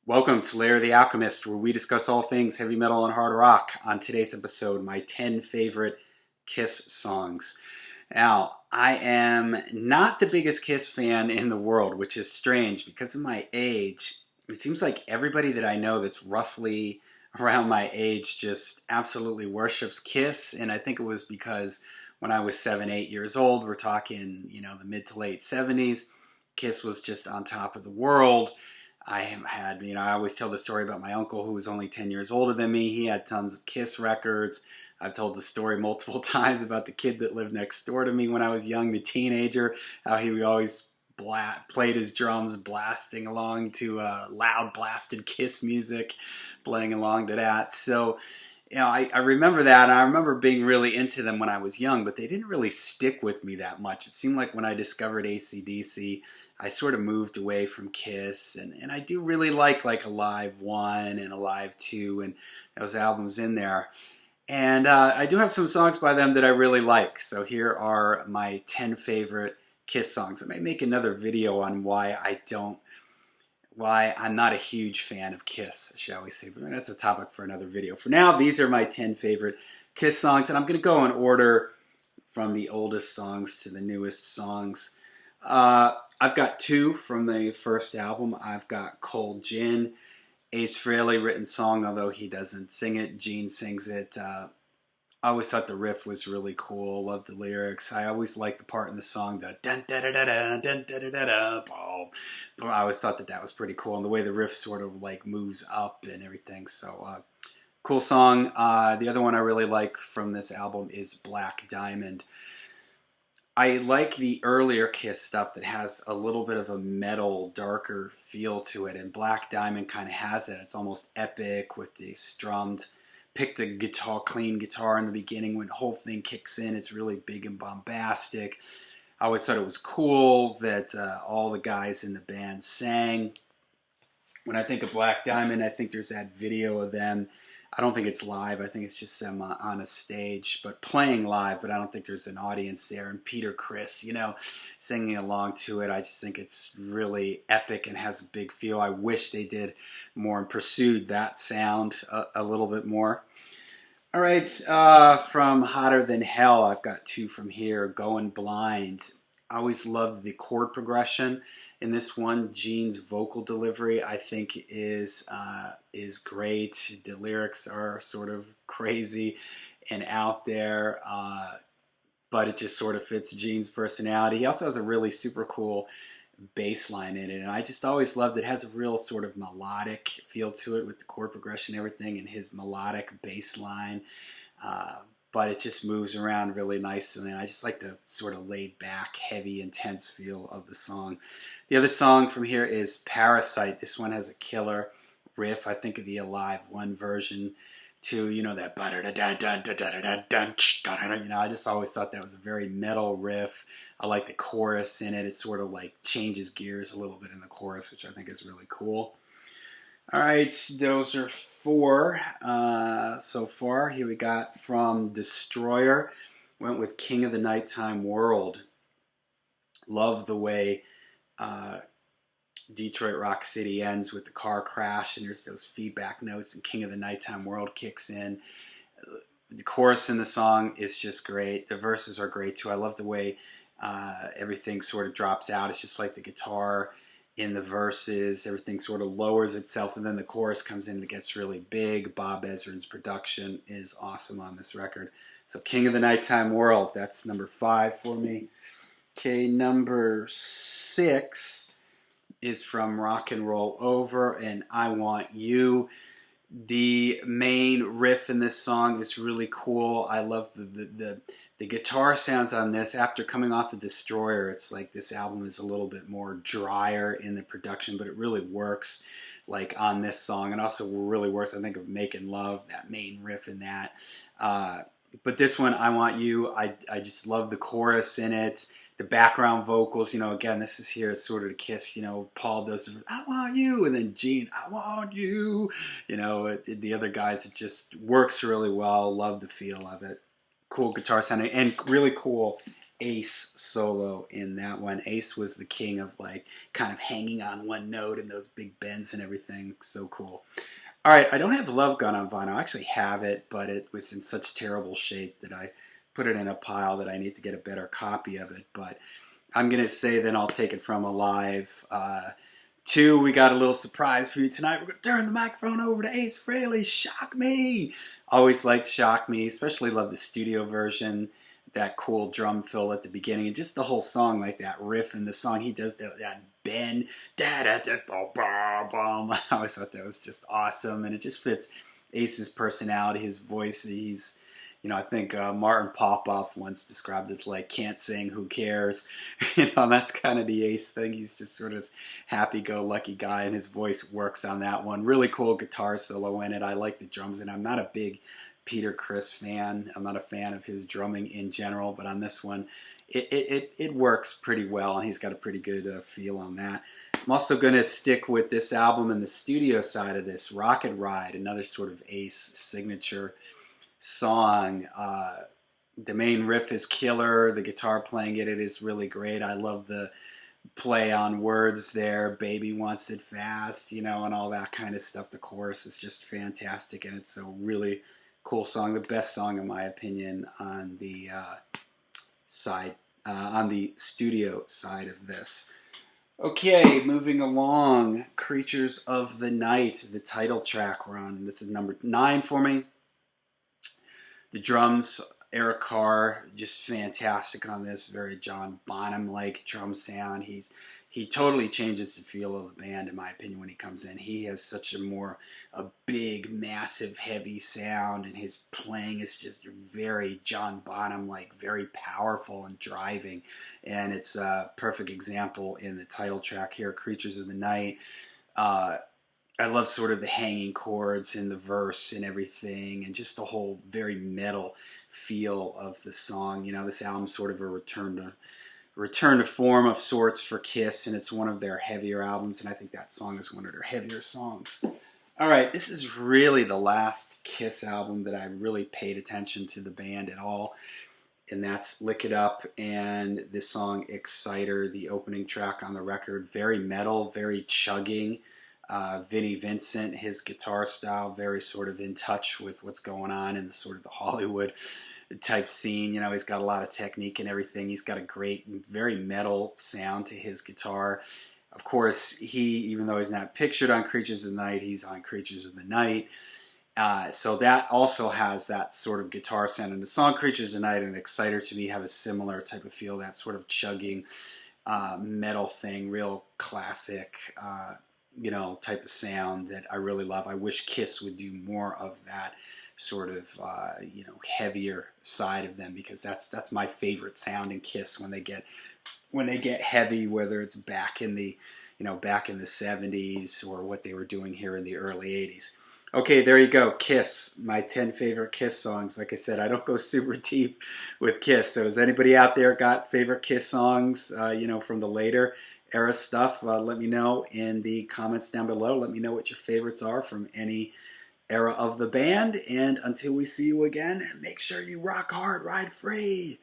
Welcome to Lair the Alchemist, where we discuss all things heavy metal and hard rock. On today's episode, my 10 favorite Kiss songs. Now, I am not the biggest Kiss fan in the world, which is strange because of my age. It seems like everybody that I know that's roughly around my age just absolutely worships Kiss, and I think it was because when I was 7, 8 years old, we're talking, the mid to late 70s, Kiss was just on top of the world. I always tell the story about my uncle who was only 10 years older than me. He had tons of Kiss records. I've told the story multiple times about the kid that lived next door to me when I was young, the teenager, how he always played his drums blasting along to loud blasted Kiss music, playing along to that. So, I remember that, and I remember being really into them when I was young, but they didn't really stick with me that much. It seemed like when I discovered AC/DC, I sort of moved away from Kiss, and I do really like Alive 1 and Alive 2 and those albums in there. And I do have some songs by them that I really like. So here are my 10 favorite Kiss songs. I may make another video on why I'm not a huge fan of Kiss, shall we say. But that's a topic for another video. For now, these are my 10 favorite Kiss songs, and I'm going to go in order from the oldest songs to the newest songs. I've got two from the first album. I've got Cold Gin, Ace Frehley written song, although he doesn't sing it. Gene sings it. I always thought the riff was really cool. Loved the lyrics. I always liked the part in the song, the dun da da da da dun da da da da. I always thought that was pretty cool, and the way the riff sort of moves up and everything. So cool song. The other one I really like from this album is Black Diamond. I like the earlier Kiss stuff that has a little bit of a metal, darker feel to it, and Black Diamond kind of has that. It's almost epic with the picked a clean guitar in the beginning. When the whole thing kicks in, it's really big and bombastic. I always thought it was cool that all the guys in the band sang. When I think of Black Diamond, I think there's that video of them. I don't think it's live. I think it's just them on a stage, but playing live, but I don't think there's an audience there. And Peter Criss, singing along to it. I just think it's really epic and has a big feel. I wish they did more and pursued that sound a little bit more. All right, from Hotter Than Hell, I've got two from here. Going Blind. I always loved the chord progression in this one. Gene's vocal delivery, I think, is great. The lyrics are sort of crazy and out there, but it just sort of fits Gene's personality. He also has a really super cool bass line in it, and I just always loved it. It has a real sort of melodic feel to it with the chord progression and everything, and his melodic bass line. But it just moves around really nicely, and I just like the sort of laid back, heavy, intense feel of the song. The other song from here is Parasite. This one has a killer riff. I think of the Alive 1 version too, that I just always thought that was a very metal riff. I like the chorus in it. It sort of changes gears a little bit in the chorus, which I think is really cool. All right, those are four so far. Here we got from Destroyer. Went with King of the Nighttime World. Love the way Detroit Rock City ends with the car crash, and there's those feedback notes, and King of the Nighttime World kicks in. The chorus in the song is just great. The verses are great too. I love the way everything sort of drops out. It's just like the guitar in the verses, everything sort of lowers itself, and then the chorus comes in and it gets really big. Bob Ezrin's production is awesome on this record. So King of the Nighttime World, that's number 5 for me. Okay, number 6 is from Rock and Roll Over and I Want You. The main riff in this song is really cool. I love the guitar sounds on this. After coming off of Destroyer, it's like this album is a little bit more drier in the production, but it really works on this song. And also really works, I think, of Making Love, that main riff in that. But this one, I Want You, I just love the chorus in it. The background vocals, again, this is here sort of the Kiss, Paul does, I want you, and then Gene, I want you. The other guys, it just works really well. Love the feel of it. Cool guitar sounding, and really cool Ace solo in that one. Ace was the king of like kind of hanging on one note and those big bends and everything. So cool. All right, I don't have Love Gun on vinyl. I actually have it, but it was in such terrible shape that I put it in a pile that I need to get a better copy of it. But I'm going to say then I'll take it from Alive. Two, we got a little surprise for you tonight. We're going to turn the microphone over to Ace Frehley. Shock Me. Always liked Shock Me, especially love the studio version. That cool drum fill at the beginning, and just the whole song, like that riff in the song. He does that bend, da da da ba ba bum. I always thought that was just awesome, and it just fits Ace's personality, his voice. He's, I think Martin Popoff once described it as like can't sing, who cares? And that's kind of the Ace thing. He's just sort of this happy-go-lucky guy, and his voice works on that one. Really cool guitar solo in it. I like the drums, and I'm not a big Peter Criss fan. I'm not a fan of his drumming in general, but on this one, it works pretty well, and he's got a pretty good feel on that. I'm also going to stick with this album and the studio side of this, Rocket Ride, another sort of Ace signature song. The main riff is killer. The guitar playing it is really great. I love the play on words there. Baby wants it fast, and all that kind of stuff. The chorus is just fantastic, and it's a really cool song. The best song, in my opinion, on the on the studio side of this. Okay, moving along. Creatures of the Night, the title track we're on. This is number 9 for me. The drums, Eric Carr, just fantastic on this. Very John Bonham-like drum sound. He totally changes the feel of the band, in my opinion, when he comes in. He has such a big, massive, heavy sound, and his playing is just very John Bonham-like, very powerful and driving. And it's a perfect example in the title track here, Creatures of the Night. I love sort of the hanging chords in the verse and everything, and just the whole very metal feel of the song. This album's sort of a return to form of sorts for Kiss, and it's one of their heavier albums, and I think that song is one of their heavier songs. All right, this is really the last Kiss album that I really paid attention to the band at all, and that's Lick It Up and the song Exciter, the opening track on the record. Very metal, very chugging. Vinnie Vincent, his guitar style, very sort of in touch with what's going on in the sort of the Hollywood type scene. He's got a lot of technique and everything. He's got a great, very metal sound to his guitar. Of course, even though he's not pictured on Creatures of the Night, he's on Creatures of the Night. So that also has that sort of guitar sound. And the song Creatures of the Night and Exciter to me have a similar type of feel, that sort of chugging metal thing, real classic type of sound that I really love. I wish Kiss would do more of that sort of heavier side of them, because that's my favorite sound in Kiss when they get heavy, whether it's back in the 70s or what they were doing here in the early 80s. Okay, there you go. Kiss, my 10 favorite Kiss songs. Like I said, I don't go super deep with Kiss. So has anybody out there got favorite Kiss songs from the later era stuff? Let me know in the comments down below. Let me know what your favorites are from any era of the band. And until we see you again, make sure you rock hard, ride free.